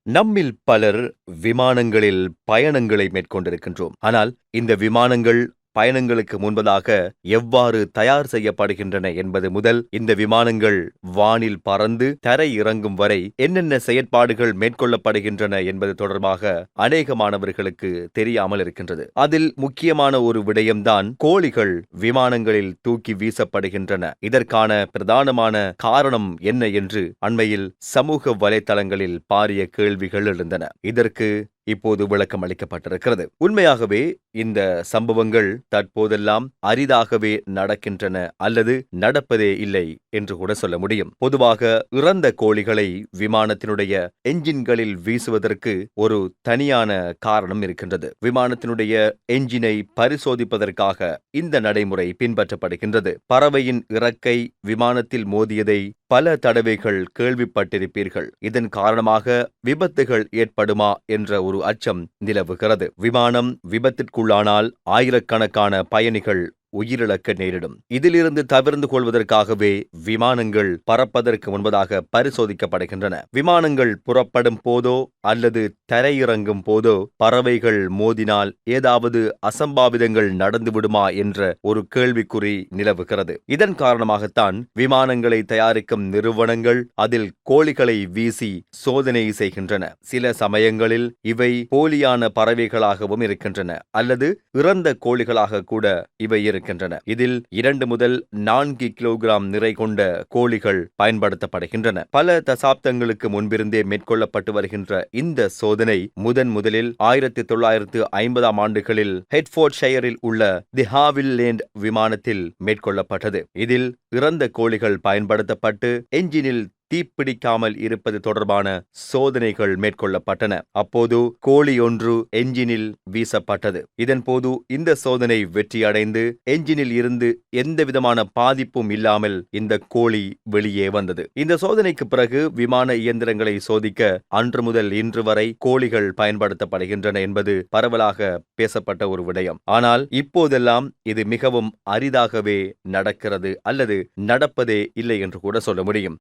நம்மில் பலர் விமானங்களில் பயணங்களை மேற்கொண்டிருக்கின்றோம். ஆனால் இந்த விமானங்கள் பயணங்களுக்கு முன்பதாக எவ்வாறு தயார் செய்யப்படுகின்றன என்பது முதல் இந்த விமானங்கள் வானில் பறந்து தரை இறங்கும் வரை என்னென்ன செயற்பாடுகள் மேற்கொள்ளப்படுகின்றன என்பது தொடர்பாக அநேக மாணவர்களுக்கு தெரியாமல் இருக்கின்றது. அதில் முக்கியமான ஒரு விடயம்தான் கோழிகள் விமானங்களில் தூக்கி வீசப்படுகின்றன. இதற்கான பிரதானமான காரணம் என்ன என்று அண்மையில் சமூக வலைதளங்களில் பாரிய கேள்விகள் எழுந்தன. இதற்கு இப்போது விளக்கம் அளிக்கப்பட்டிருக்கிறது. உண்மையாகவே இந்த சம்பவங்கள் தற்போதெல்லாம் அரிதாகவே நடக்கின்றன அல்லது நடப்பதே இல்லை என்று கூட சொல்ல முடியும். பொதுவாக இறந்த கோழிகளை விமானத்தினுடைய என்ஜின்களில் வீசுவதற்கு ஒரு தனியான காரணம் இருக்கின்றது. விமானத்தினுடைய என்ஜினை பரிசோதிப்பதற்காக இந்த நடைமுறை பின்பற்றப்படுகின்றது. பறவையின் இறக்கை விமானத்தில் மோதியதை பல தடவைகள் கேள்விப்பட்டிருப்பீர்கள். இதன் காரணமாக விபத்துகள் ஏற்படுமா என்ற ஒரு அச்சம் நிலவுகிறது. விமானம் விபத்திற்குள்ளானால் ஆயிரக்கணக்கான பயணிகள் உயிரிழக்க நேரிடும். இதிலிருந்து தவிர்த்து கொள்வதற்காகவே விமானங்கள் பறப்பதற்கு முன்பதாக பரிசோதிக்கப்படுகின்றன. விமானங்கள் புறப்படும் போதோ அல்லது தரையிறங்கும் போதோ பறவைகள் மோதினால் ஏதாவது அசம்பாவிதங்கள் நடந்துவிடுமா என்ற ஒரு கேள்விக்குறி நிலவுகிறது. இதன் காரணமாகத்தான் விமானங்களை தயாரிக்கும் நிறுவனங்கள் அதில் கோழிகளை வீசி சோதனை செய்கின்றன. சில சமயங்களில் இவை போலியான பறவைகளாகவும் இருக்கின்றன அல்லது இறந்த கோழிகளாக கூட இவை இருக்கின்றன. இதில் 2 முதல் 4 கிலோகிராம் நிறை கொண்ட கோழிகள் பயன்படுத்தப்படுகின்றன. பல தசாப்தங்களுக்கு முன்பிருந்தே மேற்கொள்ளப்பட்டு வருகின்ற இந்த சோதனை முதலில் 1950ஆம் ஆண்டுகளில் ஹெட்ஃபோர்ட்ஷையரில் உள்ள தி ஹாவில்லேண்ட் விமானத்தில் மேற்கொள்ளப்பட்டது. இதில் இறந்த கோழிகள் பயன்படுத்தப்பட்டு என்ஜினில் தீப்பிடிக்காமல் இருப்பது தொடர்பான சோதனைகள் மேற்கொள்ளப்பட்டன. அப்போது கோழி ஒன்று என்ஜினில் வீசப்பட்டது. இதன்போது இந்த சோதனை வெற்றியடைந்து என்ஜினில் இருந்து எந்தவிதமான பாதிப்பும் இல்லாமல் இந்த கோழி வெளியே வந்தது. இந்த சோதனைக்கு பிறகு விமான இயந்திரங்களை சோதிக்க அன்று முதல் இன்று வரை கோழிகள் பயன்படுத்தப்படுகின்றன என்பது பரவலாக பேசப்பட்ட ஒரு விடயம். ஆனால் இப்போதெல்லாம் இது மிகவும் அரிதாகவே நடக்கிறது அல்லது நடப்பதே இல்லை என்று கூட சொல்ல முடியும்.